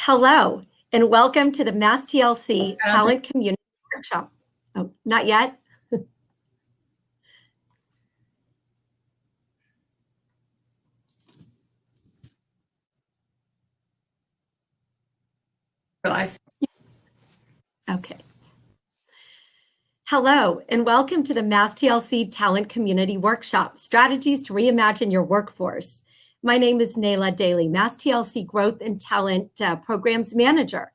Hello, and welcome to the MassTLC Talent Community Workshop. Oh, not yet? Okay. Hello, and welcome to the MassTLC Talent Community Workshop, Strategies to Reimagine Your Workforce. My name is Nayla Daly, MassTLC Growth and Talent Programs Manager.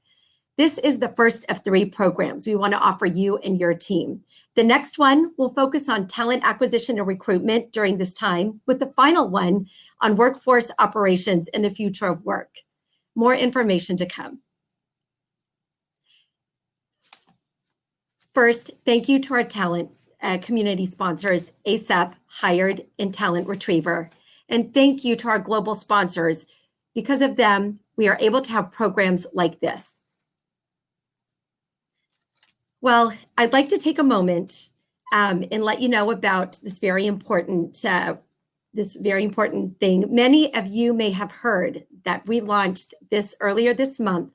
This is the first of 3 programs we want to offer you and your team. The next one will focus on talent acquisition and recruitment during this time, with the final one on workforce operations and the future of work. More information to come. First, thank you to our talent community sponsors, ASAP, Hired, and Talent Retriever. And thank you to our global sponsors. Because of them, we are able to have programs like this. Well, I'd like to take a moment and let you know about this very important thing. Many of you may have heard that we launched earlier this month,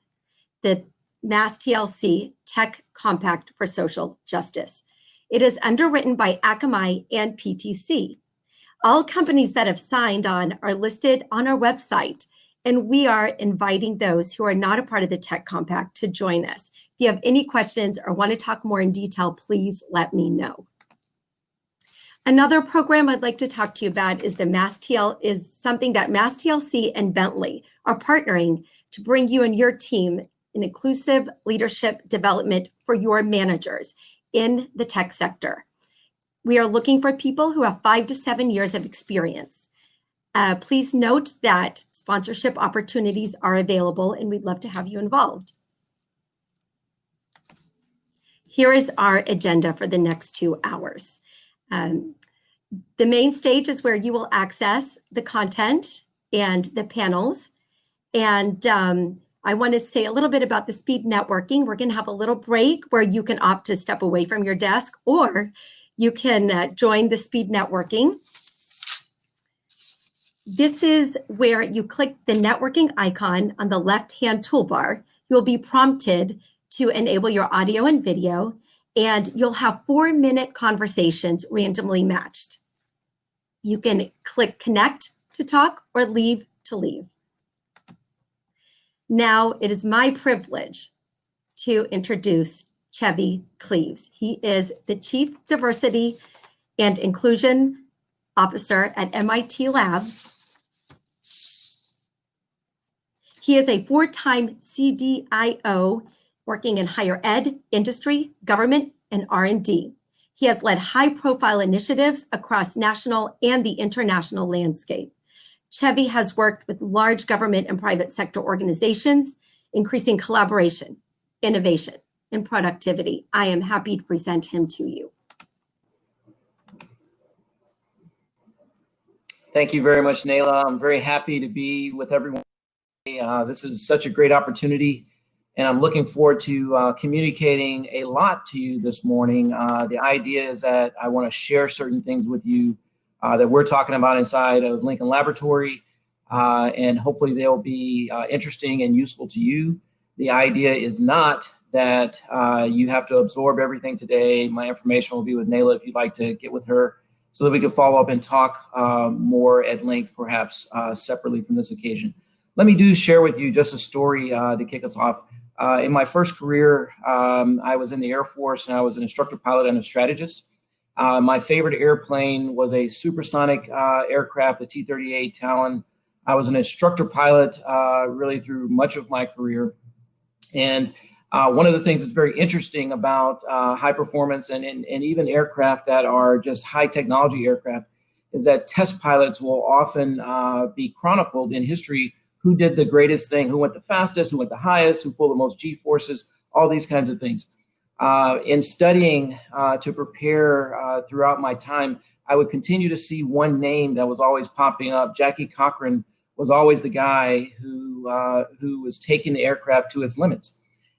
the MassTLC Tech Compact for Social Justice. It is underwritten by Akamai and PTC. All companies that have signed on are listed on our website, and we are inviting those who are not a part of the Tech Compact to join us. If you have any questions or want to talk more in detail, please let me know. Another program I'd like to talk to you about is something that MassTLC and Bentley are partnering to bring you and your team an inclusive leadership development for your managers in the tech sector. We are looking for people who have 5 to 7 years of experience. Please note that sponsorship opportunities are available, and we'd love to have you involved. Here is our agenda for the next 2 hours. The main stage is where you will access the content and the panels. And I want to say a little bit about the speed networking. We're going to have a little break where you can opt to step away from your desk, or you can join the speed networking. This is where you click the networking icon on the left-hand toolbar. You'll be prompted to enable your audio and video, and you'll have 4-minute conversations randomly matched. You can click connect to talk or leave to leave. Now, it is my privilege to introduce Chevy Cleaves. He is the Chief Diversity and Inclusion Officer at MIT Labs. He is a 4-time CDIO working in higher ed, industry, government, and R&D. He has led high-profile initiatives across national and the international landscape. Chevy has worked with large government and private sector organizations, increasing collaboration, innovation, and productivity. I am happy to present him to you. Thank you very much, Nayla. I'm very happy to be with everyone. This is such a great opportunity, and I'm looking forward to communicating a lot to you this morning. The idea is that I want to share certain things with you that we're talking about inside of Lincoln Laboratory, and hopefully they'll be interesting and useful to you. The idea is not that you have to absorb everything today. My information will be with Nayla if you'd like to get with her so that we can follow up and talk more at length, perhaps separately from this occasion. Let me share with you just a story to kick us off. In my first career, I was in the Air Force, and I was an instructor pilot and a strategist. My favorite airplane was a supersonic aircraft, the T-38 Talon. I was an instructor pilot really through much of my career. And one of the things that's very interesting about high performance and even aircraft that are just high technology aircraft is that test pilots will often be chronicled in history. Who did the greatest thing, who went the fastest, who went the highest, who pulled the most G-forces, all these kinds of things. In studying to prepare throughout my time, I would continue to see one name that was always popping up. Jackie Cochran was always the guy who was taking the aircraft to its limits.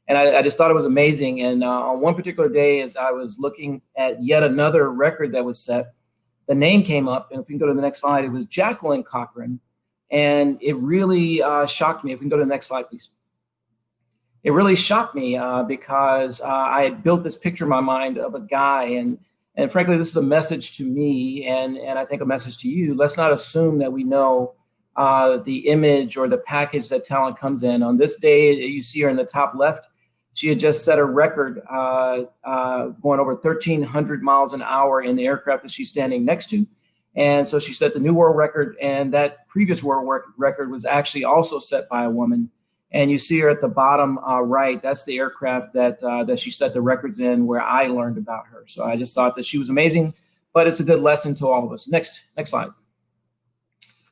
And I just thought it was amazing. And on one particular day, as I was looking at yet another record that was set, the name came up. And if we can go to the next slide, it was Jacqueline Cochran. And it really shocked me. If we can go to the next slide, please. it really shocked me because I had built this picture in my mind of a guy, and frankly, this is a message to me, and I think a message to you. Let's not assume that we know the image or the package that talent comes in. On this day, you see her in the top left, she had just set a record going over 1,300 miles an hour in the aircraft that she's standing next to. And so she set the new world record, and that previous world record was actually also set by a woman. And you see her at the bottom right, that's the aircraft that she set the records in where I learned about her. So I just thought that she was amazing, but it's a good lesson to all of us. Next slide.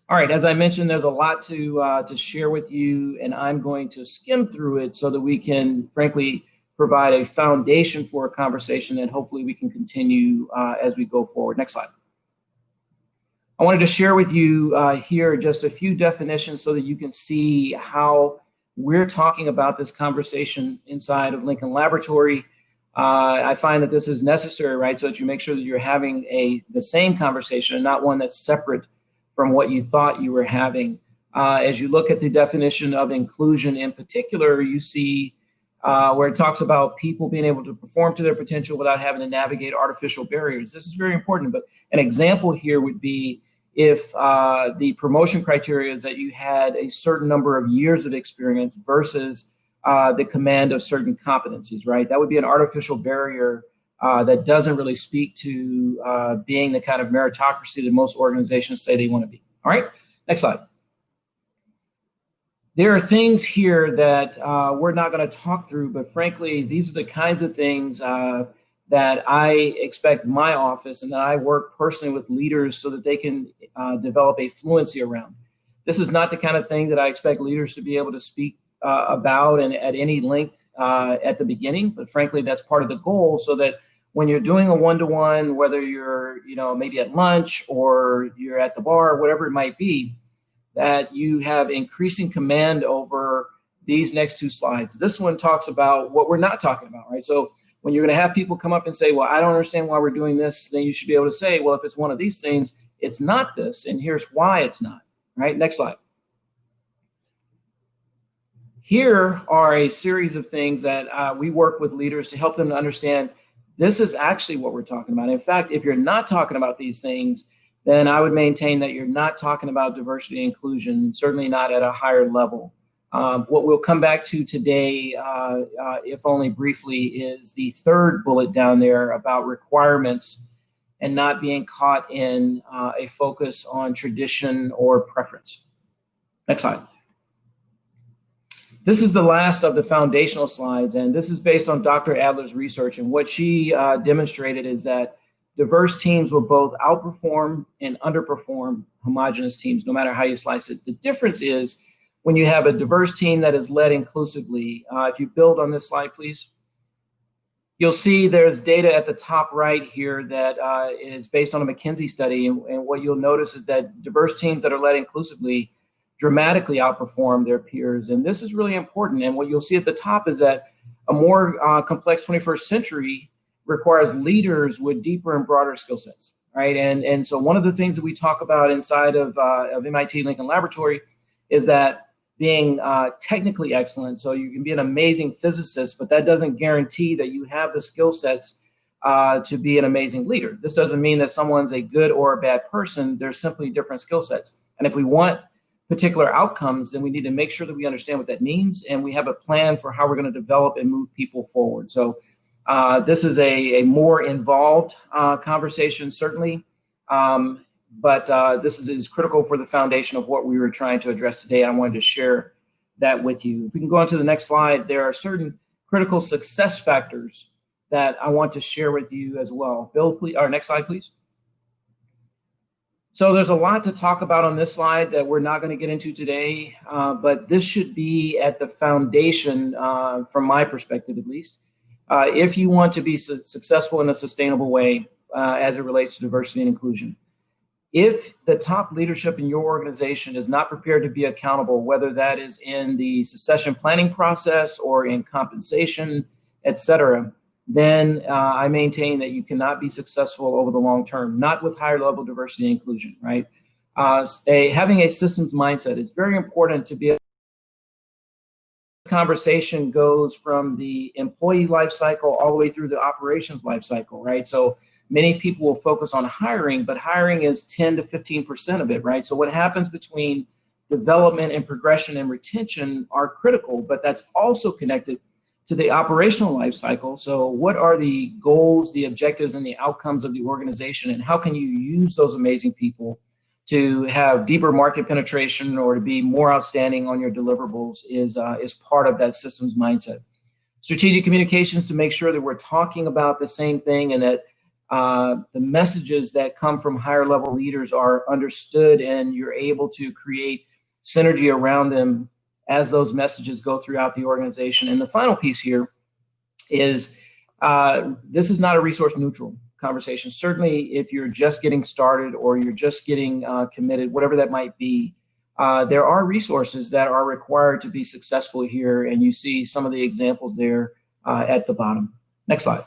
All right, as I mentioned, there's a lot to share with you, and I'm going to skim through it so that we can, frankly, provide a foundation for a conversation that hopefully we can continue as we go forward. Next slide. I wanted to share with you here just a few definitions so that you can see how we're talking about this conversation inside of Lincoln Laboratory. I find that this is necessary, right, so that you make sure that you're having the same conversation and not one that's separate from what you thought you were having. As you look at the definition of inclusion in particular, you see where it talks about people being able to perform to their potential without having to navigate artificial barriers. This is very important, but an example here would be if the promotion criteria is that you had a certain number of years of experience versus the command of certain competencies, right? That would be an artificial barrier that doesn't really speak to being the kind of meritocracy that most organizations say they want to be. All right, next slide. There are things here that we're not going to talk through, but frankly, these are the kinds of things that I expect my office and that I work personally with leaders so that they can develop a fluency around. This is not the kind of thing that I expect leaders to be able to speak about and at any length at the beginning, but frankly, that's part of the goal so that when you're doing a one-to-one, whether you're maybe at lunch or you're at the bar, whatever it might be, that you have increasing command over these next two slides. This one talks about what we're not talking about, right? So when you're going to have people come up and say, well, I don't understand why we're doing this, then you should be able to say, well, if it's one of these things, it's not this, and here's why it's not, right? Next slide. Here are a series of things that we work with leaders to help them to understand this is actually what we're talking about. In fact, if you're not talking about these things, then I would maintain that you're not talking about diversity and inclusion, certainly not at a higher level. What we'll come back to today, if only briefly, is the third bullet down there about requirements and not being caught in a focus on tradition or preference. Next slide. This is the last of the foundational slides, and this is based on Dr. Adler's research. And what she demonstrated is that diverse teams will both outperform and underperform homogeneous teams, no matter how you slice it. The difference is when you have a diverse team that is led inclusively. If you build on this slide, please, you'll see there's data at the top right here that is based on a McKinsey study. And what you'll notice is that diverse teams that are led inclusively dramatically outperform their peers. And this is really important. And what you'll see at the top is that a more complex 21st century requires leaders with deeper and broader skill sets, right? And so one of the things that we talk about inside of MIT Lincoln Laboratory is that being technically excellent, so you can be an amazing physicist, but that doesn't guarantee that you have the skill sets to be an amazing leader. This doesn't mean that someone's a good or a bad person. There's simply different skill sets. And if we want particular outcomes, then we need to make sure that we understand what that means, and we have a plan for how we're going to develop and move people forward. So this is a more involved conversation, certainly, but this is critical for the foundation of what we were trying to address today. I wanted to share that with you. If we can go on to the next slide, there are certain critical success factors that I want to share with you as well. Bill, please, our next slide, please. So there's a lot to talk about on this slide that we're not going to get into today, but this should be at the foundation, from my perspective at least, if you want to be successful in a sustainable way as it relates to diversity and inclusion. If the top leadership in your organization is not prepared to be accountable, whether that is in the succession planning process or in compensation, et cetera, then I maintain that you cannot be successful over the long term, not with higher level diversity and inclusion, right? Having a systems mindset is very important to be able to conversation goes from the employee life cycle all the way through the operations life cycle, right? So many people will focus on hiring, but hiring is 10 to 15% of it, right? So what happens between development and progression and retention are critical, but that's also connected to the operational life cycle. So what are the goals, the objectives, and the outcomes of the organization, and how can you use those amazing people to have deeper market penetration or to be more outstanding on your deliverables is part of that systems mindset. Strategic communications to make sure that we're talking about the same thing and that the messages that come from higher level leaders are understood and you're able to create synergy around them as those messages go throughout the organization. And the final piece here is this is not a resource neutral conversation. Certainly, if you're just getting started or you're just getting committed, whatever that might be, there are resources that are required to be successful here. And you see some of the examples there at the bottom. Next slide.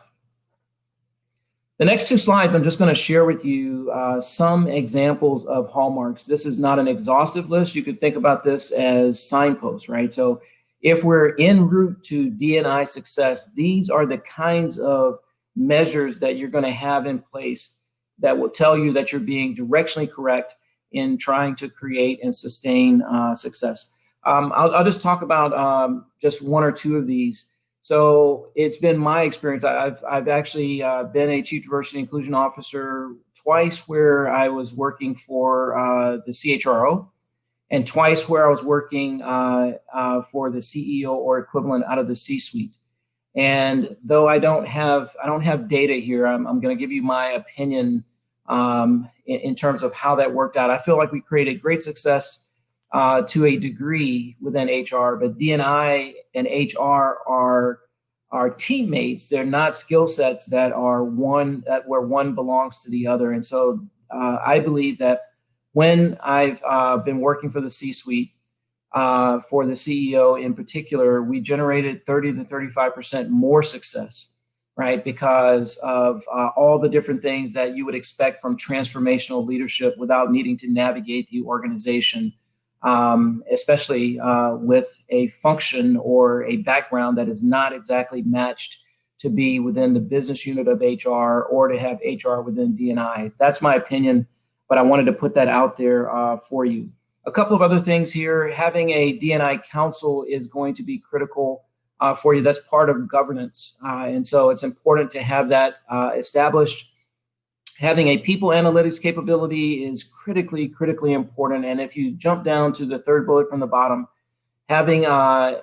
The next two slides, I'm just going to share with you some examples of hallmarks. This is not an exhaustive list. You could think about this as signposts, right? So if we're en route to D&I success, these are the kinds of measures that you're going to have in place that will tell you that you're being directionally correct in trying to create and sustain success. I'll just talk about just one or two of these. So it's been my experience. I've actually been a Chief Diversity and Inclusion Officer twice where I was working for the CHRO and twice where I was working for the CEO or equivalent out of the C-suite. And though I don't have data here, I'm going to give you my opinion in terms of how that worked out. I feel like we created great success to a degree within HR, but D&I and HR are teammates. They're not skill sets that are where one belongs to the other. And so I believe that when I've been working for the C-suite, for the CEO in particular, we generated 30 to 35% more success, right? Because of all the different things that you would expect from transformational leadership without needing to navigate the organization, especially with a function or a background that is not exactly matched to be within the business unit of HR or to have HR within D&I. That's my opinion, but I wanted to put that out there for you. A couple of other things here. Having a D&I council is going to be critical for you. That's part of governance. And so it's important to have that established. Having a people analytics capability is critically important. And if you jump down to the third bullet from the bottom, having an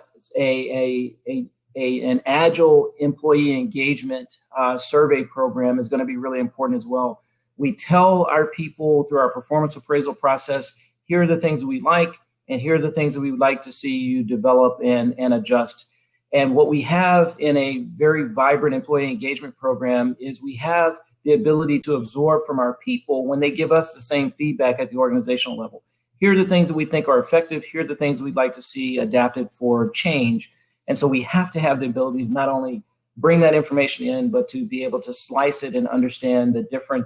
agile employee engagement survey program is going to be really important as well. We tell our people through our performance appraisal process, here are the things that we like, and here are the things that we would like to see you develop and adjust. And what we have in a very vibrant employee engagement program is we have the ability to absorb from our people when they give us the same feedback at the organizational level. Here are the things that we think are effective. Here are the things we'd like to see adapted for change. And so we have to have the ability to not only bring that information in, but to be able to slice it and understand the different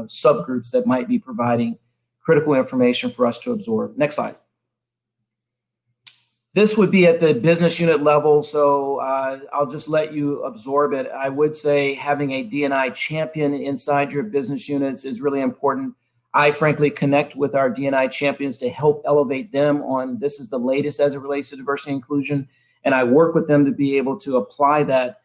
subgroups that might be providing critical information for us to absorb. Next slide. This would be at the business unit level, so I'll just let you absorb it. I would say having a D&I champion inside your business units is really important. I frankly connect with our D&I champions to help elevate them on this is the latest as it relates to diversity and inclusion, and I work with them to be able to apply that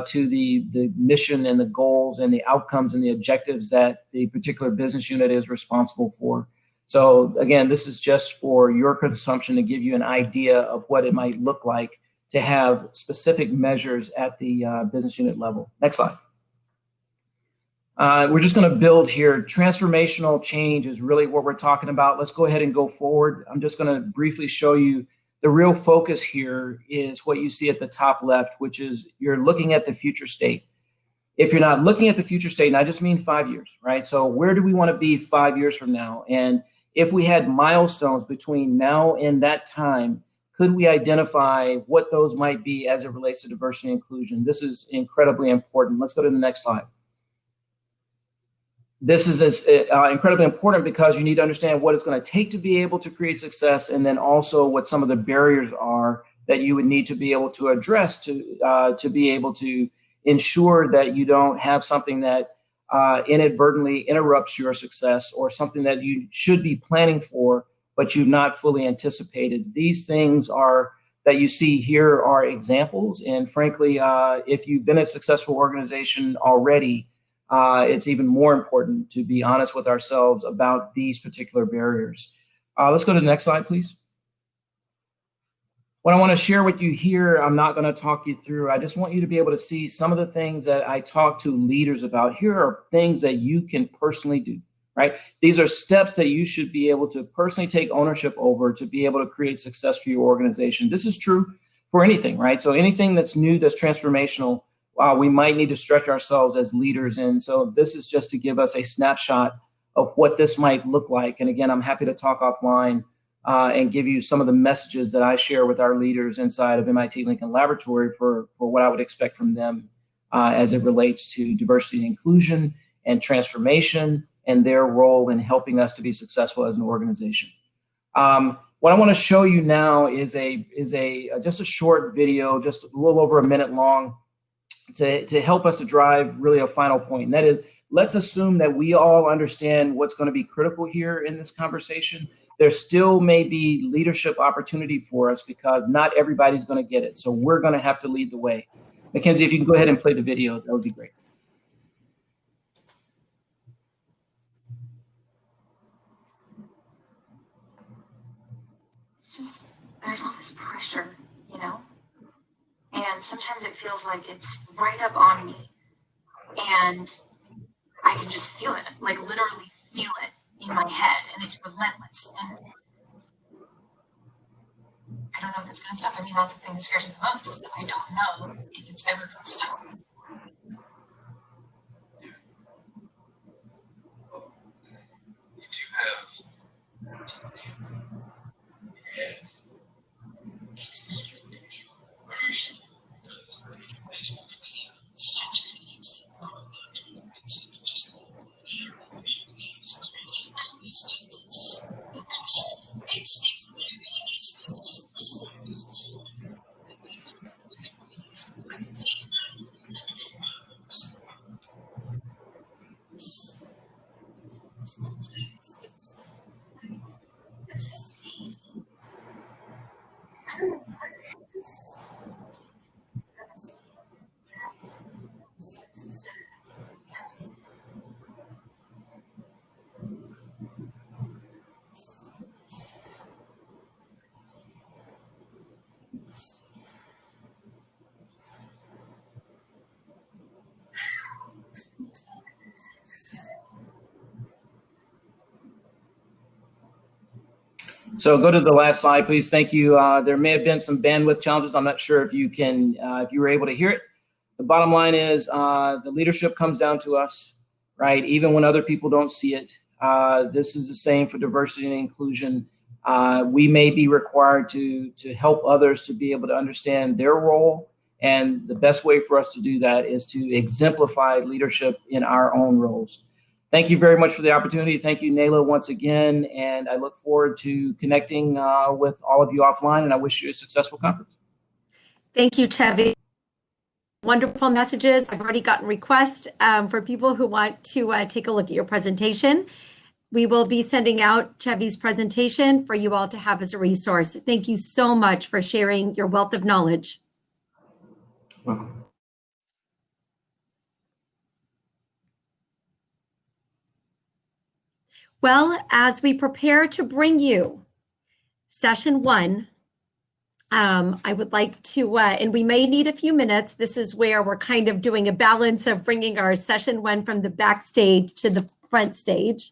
to the mission and the goals and the outcomes and the objectives that the particular business unit is responsible for. So again, this is just for your consumption to give you an idea of what it might look like to have specific measures at the business unit level. Next slide. We're just going to build here. Transformational change is really what we're talking about. Let's go ahead and go forward. I'm just going to briefly show you the real focus here is what you see at the top left, which is you're looking at the future state. If you're not looking at the future state, and I just mean 5 years, right? So where do we want to be 5 years from now? And if we had milestones between now and that time, could we identify what those might be as it relates to diversity and inclusion? This is incredibly important. Let's go to the next slide. This is incredibly important because you need to understand what it's going to take to be able to create success, and then also what some of the barriers are that you would need to be able to address to be able to ensure that you don't have something that inadvertently interrupts your success, or something that you should be planning for but you've not fully anticipated. These things that you see here are examples, and frankly, if you've been a successful organization already, it's even more important to be honest with ourselves about these particular barriers. Let's go to the next slide, please. What I want to share with you here, I'm not going to talk you through. I just want you to be able to see some of the things that I talk to leaders about. Here are things that you can personally do, right? These are steps that you should be able to personally take ownership over to be able to create success for your organization. This is true for anything, right? So anything that's new, that's transformational, we might need to stretch ourselves as leaders. And so this is just to give us a snapshot of what this might look like. And again, I'm happy to talk offline and give you some of the messages that I share with our leaders inside of MIT Lincoln Laboratory for what I would expect from them as it relates to diversity and inclusion and transformation and their role in helping us to be successful as an organization. What I want to show you now is just a short video, just a little over a minute long, to help us to drive really a final point. And that is, let's assume that we all understand what's going to be critical here in this conversation. There still may be leadership opportunity for us because not everybody's going to get it. So we're going to have to lead the way. Mackenzie, if you can go ahead and play the video, that would be great. It's just, there's all this pressure, you know? And sometimes it feels like it's right up on me. And I can just feel it, like literally feel it in my head, and it's relentless. And I don't know if it's going to stop. I mean, that's the thing that scares me the most, is that I don't know if it's ever going to stop. Did you have in your head? It's not going to be pushing because stop trying to fix it. I'm not trying to fix it, but just Always do this. I was trying to fix things, but what I really need to do is just listen. So go to the last slide, please. Thank you. There may have been some bandwidth challenges. I'm not sure if you were able to hear it. The bottom line is the leadership comes down to us, right? Even when other people don't see it. This is the same for diversity and inclusion. We may be required to help others to be able to understand their role. And the best way for us to do that is to exemplify leadership in our own roles. Thank you very much for the opportunity. Thank you, Nayla, once again. And I look forward to connecting with all of you offline, and I wish you a successful conference. Thank you, Chevy. Wonderful messages. I've already gotten requests for people who want to take a look at your presentation. We will be sending out Chevy's presentation for you all to have as a resource. Thank you so much for sharing your wealth of knowledge. Welcome. Well, as we prepare to bring you session one, I would like to, and we may need a few minutes. This is where we're kind of doing a balance of bringing our session one from the backstage to the front stage.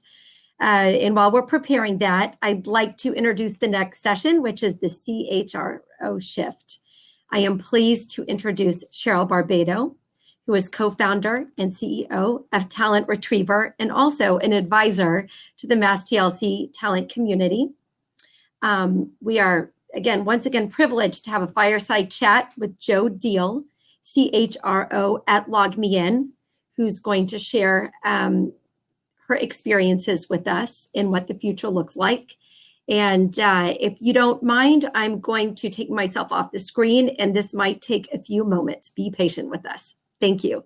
And while we're preparing that, I'd like to introduce the next session, which is the CHRO shift. I am pleased to introduce Cheryl Barbado, who is co-founder and CEO of Talent Retriever and also an advisor to the MassTLC talent community. We are, once again, privileged to have a fireside chat with Joe Deal, CHRO at LogMeIn, who's going to share her experiences with us and what the future looks like. And if you don't mind, I'm going to take myself off the screen, and this might take a few moments. Be patient with us. Thank you.